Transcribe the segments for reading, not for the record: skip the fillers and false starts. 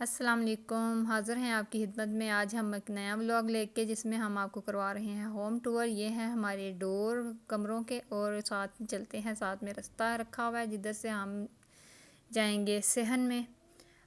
अस्सलाम वालेकुम। हाज़िर हैं आपकी खिदमत में। आज हम एक नया व्लॉग लेके जिसमें हम आपको करवा रहे हैं होम टूर। ये हैं हमारे डोर कमरों के और साथ में चलते हैं, साथ में रास्ता रखा हुआ है जिधर से हम जाएंगे सहन में।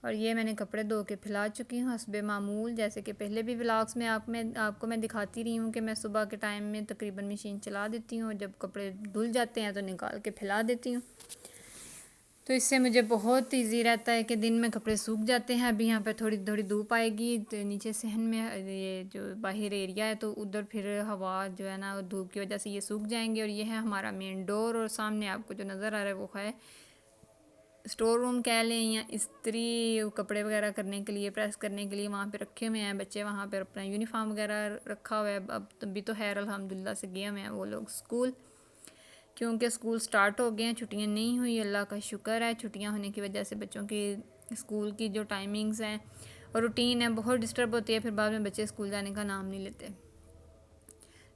और ये मैंने कपड़े धो के फैला चुकी हूँ हस्बे मामूल, जैसे कि पहले भी व्लॉग्स में आपको मैं दिखाती रही हूँ कि मैं सुबह के टाइम में तकरीबन मशीन चला देती हूँ, जब कपड़े धुल जाते हैं तो निकाल के फैला देती हूँ। तो इससे मुझे बहुत इजी रहता है कि दिन में कपड़े सूख जाते हैं। अभी यहाँ पे थोड़ी थोड़ी धूप आएगी तो नीचे सहन में ये जो बाहर एरिया है तो उधर फिर हवा जो है ना धूप की वजह से ये सूख जाएंगे। और ये है हमारा मेन डोर और सामने आपको जो नज़र आ रहा है वो है स्टोर रूम कह लें या इस्त्री कपड़े वगैरह करने के लिए, प्रेस करने के लिए वहाँ पे रखे हुए हैं बच्चे। वहाँ पे अपना यूनिफॉर्म वगैरह रखा हुआ है। अब तभी तो खैर अल्हम्दुलिल्लाह से गए हुए हैं वो लोग स्कूल, क्योंकि स्कूल स्टार्ट हो गए हैं, छुट्टियां नहीं हुई। अल्लाह का शुक्र है, छुट्टियां होने की वजह से बच्चों की स्कूल की जो टाइमिंग्स हैं और रूटीन है बहुत डिस्टर्ब होती है, फिर बाद में बच्चे स्कूल जाने का नाम नहीं लेते।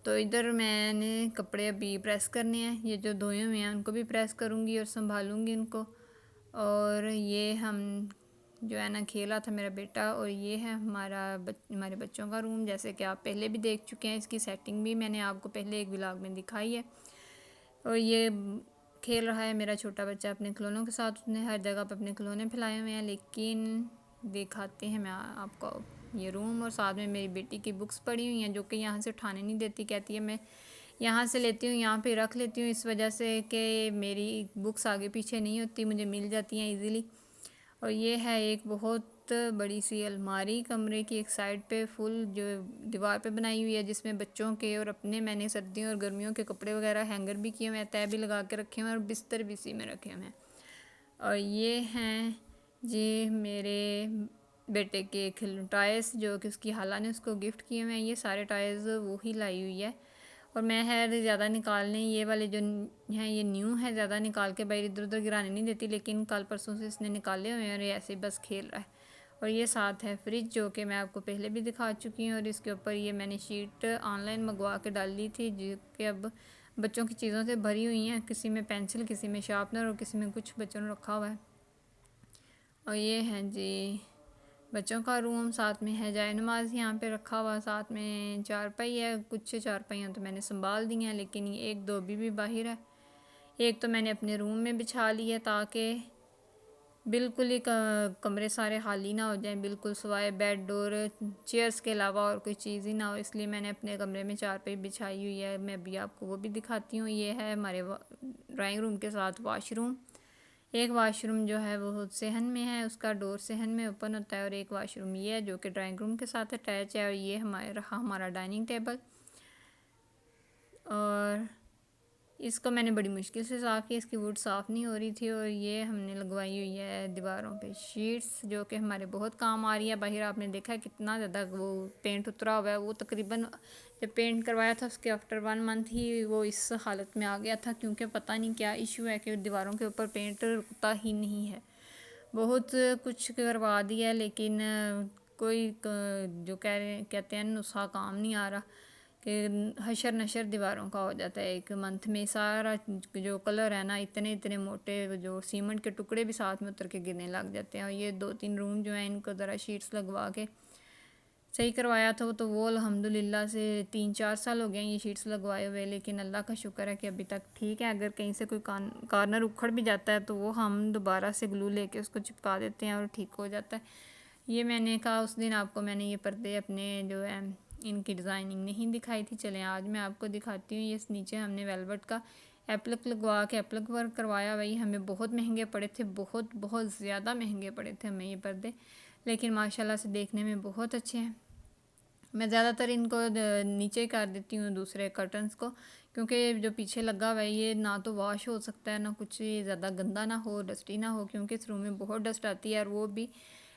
तो इधर मैंने कपड़े अभी प्रेस करने हैं, ये जो धोए हुए हैं उनको भी प्रेस करूँगी और संभालूँगी उनको। और ये हम जो है ना खेला था मेरा बेटा। और ये है हमारे बच्चों का रूम, जैसे कि आप पहले भी देख चुके हैं। इसकी सेटिंग भी मैंने आपको पहले एक व्लॉग में दिखाई है। और ये खेल रहा है मेरा छोटा बच्चा अपने खिलौनों के साथ। उसने हर जगह पर अपने खिलौने फैलाए हुए हैं। लेकिन दिखाते हैं मैं आपको ये रूम। और साथ में मेरी बेटी की बुक्स पड़ी हुई हैं जो कि यहाँ से उठाने नहीं देती, कहती है मैं यहाँ से लेती हूँ यहाँ पे रख लेती हूँ, इस वजह से कि मेरी बुक्स आगे पीछे नहीं होती, मुझे मिल जाती हैं इजीली। और ये है एक बहुत बड़ी सी अलमारी कमरे की एक साइड पे फुल जो दीवार पे बनाई हुई है, जिसमें बच्चों के और अपने मैंने सर्दियों और गर्मियों के कपड़े वगैरह हैंगर भी किए हुए हैं, तय भी लगा के रखे हुए हैं और बिस्तर भी इसी में रखे हुए हैं। और ये हैं जी मेरे बेटे के टॉयज़ जो कि उसकी खाला ने उसको गिफ्ट किए हुए हैं। ये सारे टॉयज़ वो ही लाई हुई है। और मैं है ज़्यादा निकालने, ये वाले जो हैं ये न्यू है, ज़्यादा निकाल के बाहर इधर उधर गिराने नहीं देती, लेकिन कल परसों से इसने निकाले हुए हैं और ये ऐसे बस खेल रहा है। और ये साथ है फ्रिज जो कि मैं आपको पहले भी दिखा चुकी हूँ। और इसके ऊपर ये मैंने शीट ऑनलाइन मंगवा के डाल ली थी जो कि अब बच्चों की चीज़ों से भरी हुई हैं, किसी में पेंसिल, किसी में शार्पनर और किसी में कुछ बच्चों ने रखा हुआ है। और ये हैं जी बच्चों का रूम, साथ में है जाए नमाज यहाँ पे रखा हुआ, साथ में चारपाई है। कुछ चारपाइयाँ तो मैंने संभाल दी हैं, लेकिन ये एक दो भी बाहर है। एक तो मैंने अपने रूम में बिछा ली है ताकि बिल्कुल ही कमरे सारे खाली ना हो जाएं, बिल्कुल सिवाय बेड और चेयर्स के अलावा और कोई चीज़ ही ना हो, इसलिए मैंने अपने कमरे में चारपाई बिछाई हुई है। मैं भी आपको वो भी दिखाती हूँ। ये है हमारे ड्राइंग रूम के साथ वाशरूम। एक वाशरूम जो है वो सहन में है, उसका डोर सहन में ओपन होता है। और एक वाशरूम ये है जो कि ड्राइंग रूम के साथ अटैच है। और ये हमारा डाइनिंग टेबल। और इसको मैंने बड़ी मुश्किल से साफ़ किया, इसकी वुड साफ़ नहीं हो रही थी। और ये हमने लगवाई हुई है दीवारों पे शीट्स जो कि हमारे बहुत काम आ रही है। बाहर आपने देखा है कितना ज़्यादा वो पेंट उतरा हुआ है। वो तकरीबन जब पेंट करवाया था उसके आफ्टर 1 मंथ ही वो इस हालत में आ गया था, क्योंकि पता नहीं क्या इशू है कि दीवारों के ऊपर पेंट रुकता ही नहीं है। बहुत कुछ करवा दिया है लेकिन कोई जो कहते हैं नुस्खा काम नहीं आ रहा कि हशर नशर दीवारों का हो जाता है। एक मंथ में सारा जो कलर है ना, इतने इतने मोटे जो सीमेंट के टुकड़े भी साथ में उतर के गिरने लग जाते हैं। और ये 2-3 रूम जो हैं इनको ज़रा शीट्स लगवा के सही करवाया था तो वो अल्हम्दुलिल्लाह से 3-4 साल हो गए ये शीट्स लगवाए हुए। लेकिन अल्लाह का शुक्र है कि अभी तक ठीक है। अगर कहीं से कोई कार्नर उखड़ भी जाता है तो वो हम दोबारा से ग्लू लेके उसको चिपका देते हैं और ठीक हो जाता है। ये मैंने कहा उस दिन आपको मैंने ये पर्दे अपने जो है इनकी डिज़ाइनिंग नहीं दिखाई थी, चलें आज मैं आपको दिखाती हूँ। ये नीचे हमने वेलवेट का एप्लक लगवा के एप्लक वर्क करवाया। वही हमें बहुत महंगे पड़े थे, बहुत बहुत ज़्यादा महंगे पड़े थे हमें ये पर्दे, लेकिन माशाल्लाह से देखने में बहुत अच्छे हैं। मैं ज़्यादातर इनको नीचे कर देती हूँ दूसरे कर्टन्स को, क्योंकि जो पीछे लगा हुआ है ये ना तो वॉश हो सकता है ना कुछ, ये ज़्यादा गंदा ना हो, डस्टी ना हो, क्योंकि इस रूम में बहुत डस्ट आती है। और वो भी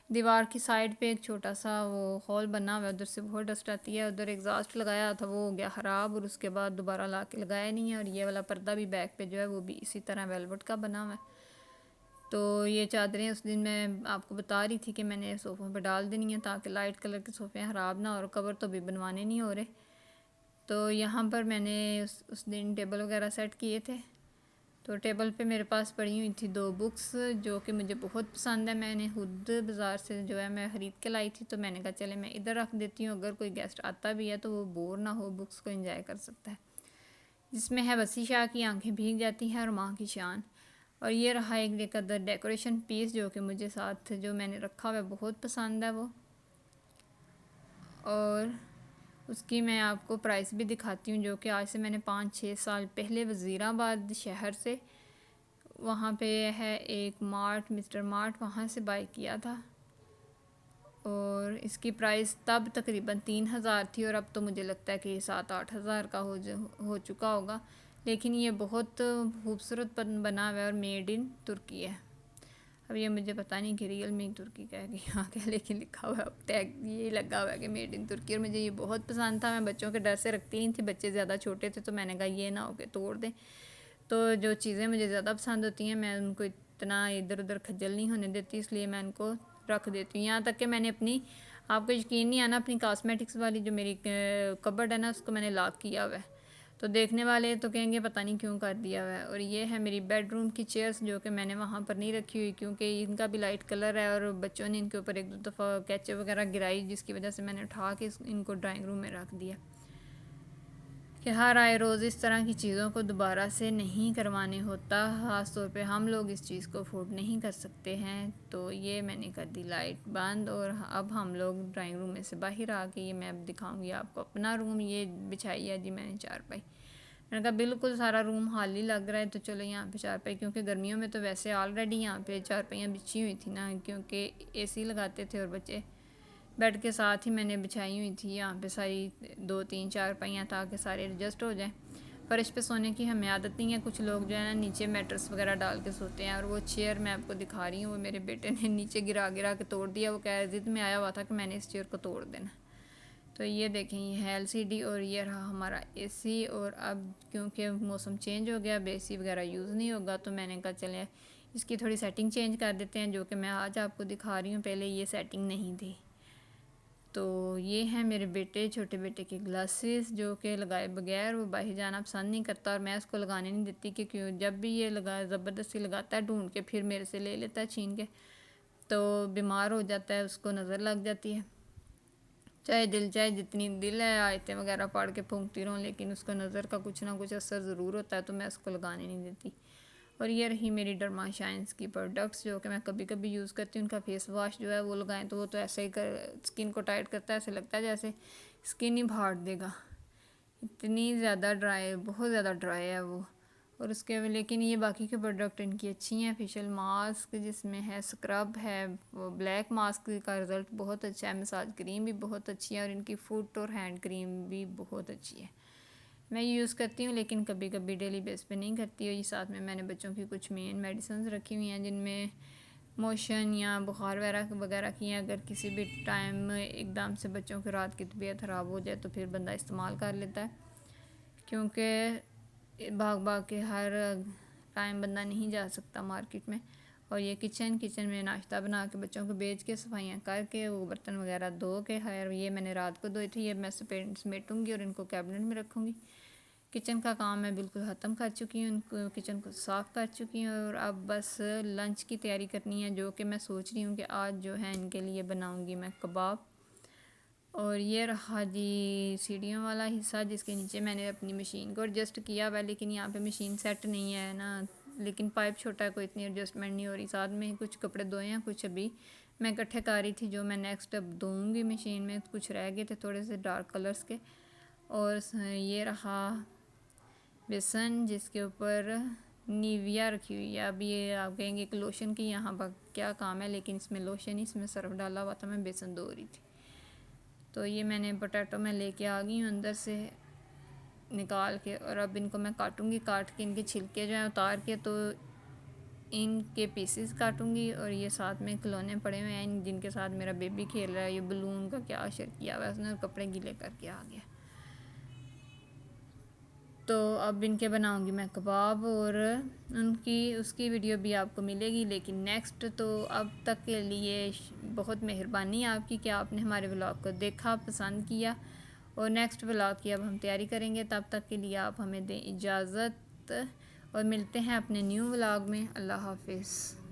दीवार की साइड पे एक छोटा सा वो हॉल बना हुआ है, उधर से बहुत डस्ट आती है। उधर एग्जॉस्ट लगाया था वो हो गया ख़राब और उसके बाद दोबारा ला के लगाया नहीं है। और ये वाला पर्दा भी बैक पे जो है वो भी इसी तरह वेलवेट का बना हुआ है। तो ये चादरें उस दिन मैं आपको बता रही थी कि मैंने सोफ़ों पर डाल देनी है ताकि लाइट कलर के सोफ़े ख़राब ना हो, और कवर तो भी बनवाने नहीं हो रहे। तो यहाँ पर मैंने उस दिन टेबल वगैरह सेट किए थे। तो टेबल पे मेरे पास पड़ी हुई थी 2 बुक्स जो कि मुझे बहुत पसंद है। मैंने खुद बाज़ार से जो है मैं ख़रीद के लाई थी, तो मैंने कहा चले मैं इधर रख देती हूँ, अगर कोई गेस्ट आता भी है तो वो बोर ना हो, बुक्स को एंजॉय कर सकता है। जिसमें है वसी शाह की आंखें भीग जाती हैं और माँ की शान। और ये रहा एक अदर डेकोरेशन पीस जो कि मुझे साथ जो मैंने रखा हुआ है बहुत पसंद है वो। और उसकी मैं आपको प्राइस भी दिखाती हूँ, जो कि आज से मैंने 5-6 साल पहले वज़ीराबाद शहर से वहाँ पे है एक मार्ट, मिस्टर मार्ट, वहाँ से बाय किया था। और इसकी प्राइस तब तकरीबन 3000 थी और अब तो मुझे लगता है कि 7-8 हज़ार का हो चुका होगा। लेकिन ये बहुत खूबसूरत बना हुआ है और मेड इन तुर्की है। अब ये मुझे पता नहीं कि रियल में तुर्की का है कि यहाँ क्या, लेकिन लिखा हुआ है टैग ये लगा हुआ है कि मेड इन तुर्की। और मुझे ये बहुत पसंद था। मैं बच्चों के डर से रखती नहीं थी, बच्चे ज़्यादा छोटे थे, तो मैंने कहा ये ना हो के तोड़ दें। तो जो चीज़ें मुझे ज़्यादा पसंद होती हैं मैं उनको इतना इधर उधर खजल नहीं होने देती, इसलिए मैं उनको रख देती हूँ। यहाँ तक कि मैंने अपनी, आपको यकीन नहीं आना, अपनी कॉस्मेटिक्स वाली जो मेरी कबर्ड है ना, उसको मैंने लॉक किया हुआ है। तो देखने वाले तो कहेंगे पता नहीं क्यों कर दिया हुआ है। और ये है मेरी बेडरूम की चेयर्स जो कि मैंने वहाँ पर नहीं रखी हुई, क्योंकि इनका भी लाइट कलर है और बच्चों ने इनके ऊपर 1-2 दफ़ा कैचअप वगैरह गिराई, जिसकी वजह से मैंने उठा के इनको ड्राइंग रूम में रख दिया कि हर आए रोज़ इस तरह की चीज़ों को दोबारा से नहीं करवाने होता। ख़ास तौर पे हम लोग इस चीज़ को अफोर्ड नहीं कर सकते हैं। तो ये मैंने कर दी लाइट बंद और अब हम लोग ड्राइंग रूम में से बाहर आ के, ये मैं अब दिखाऊंगी आपको अपना रूम। ये बिछाई है जी मैंने चारपाई। मैंने कहा बिल्कुल सारा रूम खाली लग रहा है, तो चलो यहाँ पे चारपाई, क्योंकि गर्मियों में तो वैसे ऑलरेडी यहाँ पे चारपाइयाँ बिछी हुई थी ना, क्योंकि एसी लगाते थे और बच्चे बेड के साथ ही मैंने बिछाई हुई थी यहाँ पे सारी 2-3 चारपाइयाँ, ताकि सारे एडजस्ट हो जाएं। फर्श पे सोने की हमें आदत नहीं है, कुछ लोग जो है ना नीचे मैट्रेस वगैरह डाल के सोते हैं। और वो चेयर मैं आपको दिखा रही हूँ, वो मेरे बेटे ने नीचे गिरा गिरा के तोड़ दिया। वो कह ज़िद में आया हुआ था कि मैंने इस चेयर को तोड़ देना। तो ये देखें, ये है LCD और ये रहा हमारा AC। और अब क्योंकि मौसम चेंज हो गया, अब AC वगैरह यूज़ नहीं होगा, तो मैंने कहा चले इसकी थोड़ी सेटिंग चेंज कर देते हैं, जो कि मैं आज आपको दिखा रही हूँ। पहले ये सेटिंग नहीं थी। तो ये हैं मेरे बेटे, छोटे बेटे के ग्लासेस जो कि लगाए बगैर वो बाहर जाना पसंद नहीं करता, और मैं उसको लगाने नहीं देती कि क्यों, जब भी ये ज़बरदस्ती लगाता है ढूंढ के, फिर मेरे से ले लेता है छीन के, तो बीमार हो जाता है, उसको नज़र लग जाती है। चाहे जितनी दिल है आयतें वगैरह पढ़ के फूंकती रहूँ, लेकिन उसको नज़र का कुछ ना कुछ असर ज़रूर होता है, तो मैं उसको लगाने नहीं देती। और ये रही मेरी डर्मा शाइन्स की प्रोडक्ट्स जो कि मैं कभी कभी यूज़ करती हूँ। उनका फेस वॉश जो है वो लगाएं तो वो तो ऐसे ही स्किन को टाइट करता है, ऐसे लगता है जैसे स्किन ही फाड़ देगा, इतनी ज़्यादा ड्राई, बहुत ज़्यादा ड्राई है वो। और उसके लेकिन ये बाकी के प्रोडक्ट इनकी अच्छी हैं। फेशियल मास्क जिसमें है, स्क्रब है, ब्लैक मास्क का रिज़ल्ट बहुत अच्छा है, मसाज क्रीम भी बहुत अच्छी है, और इनकी फुट और हैंड क्रीम भी बहुत अच्छी है। मैं यूज़ करती हूँ लेकिन कभी कभी डेली बेस पे नहीं करती। और ये साथ में मैंने बच्चों की कुछ मेन मेडिसिन रखी हुई हैं, जिनमें मोशन या बुखार वगैरह की हैं। अगर किसी भी टाइम एकदम से बच्चों की रात की तबीयत ख़राब हो जाए तो फिर बंदा इस्तेमाल कर लेता है, क्योंकि भाग भाग के हर टाइम बंदा नहीं जा सकता मार्केट में। और ये किचन में नाश्ता बना के बच्चों को बेच के, सफाइयाँ करके, वो बर्तन वगैरह धो के, खैर ये मैंने रात को धोई थी, ये मैं समेटूँगी और इनको कैबिनेट में रखूँगी। किचन का काम मैं बिल्कुल ख़त्म कर चुकी हूँ, उनको किचन को साफ़ कर चुकी हूँ, और अब बस लंच की तैयारी करनी है, जो कि मैं सोच रही हूँ कि आज जो है इनके लिए बनाऊँगी मैं कबाब। और ये रहा जी सीढ़ियों वाला हिस्सा, जिसके नीचे मैंने अपनी मशीन को एडजस्ट किया हुआ है, लेकिन यहाँ पे मशीन सेट नहीं है ना, लेकिन पाइप छोटा है, कोई इतनी एडजस्टमेंट नहीं हो रही। साथ में कुछ कपड़े धोए हैं, कुछ अभी मैं इकट्ठे कर रही थी, जो मैं नेक्स्ट अब धोऊँगी मशीन में। कुछ रह गए थे थोड़े से डार्क कलर्स के। और ये रहा बेसन, जिसके ऊपर निविया रखी हुई है। अब ये आप कहेंगे कि लोशन की यहाँ पर क्या काम है, लेकिन इसमें लोशन ही, इसमें सर्फ डाला हुआ था, मैं बेसन धो रही थी। तो ये मैंने पोटैटो में लेके आ गई हूँ अंदर से निकाल के, और अब इनको मैं काटूँगी, काट के इनके छिलके जो हैं उतार के, तो इनके पीसेस काटूँगी। और ये साथ में खिलौने पड़े हुए हैं जिनके साथ मेरा बेबी खेल रहा है। ये बलून का क्या असर किया हुआ है उसने, कपड़े गीले करके आ गया। तो अब इनके बनाऊंगी मैं कबाब, और उसकी वीडियो भी आपको मिलेगी, लेकिन नेक्स्ट। तो अब तक के लिए बहुत मेहरबानी आपकी कि आपने हमारे व्लॉग को देखा, पसंद किया, और नेक्स्ट व्लॉग की अब हम तैयारी करेंगे। तब तक के लिए आप हमें दें इजाज़त। और मिलते हैं अपने न्यू व्लॉग में। अल्लाह हाफिज़।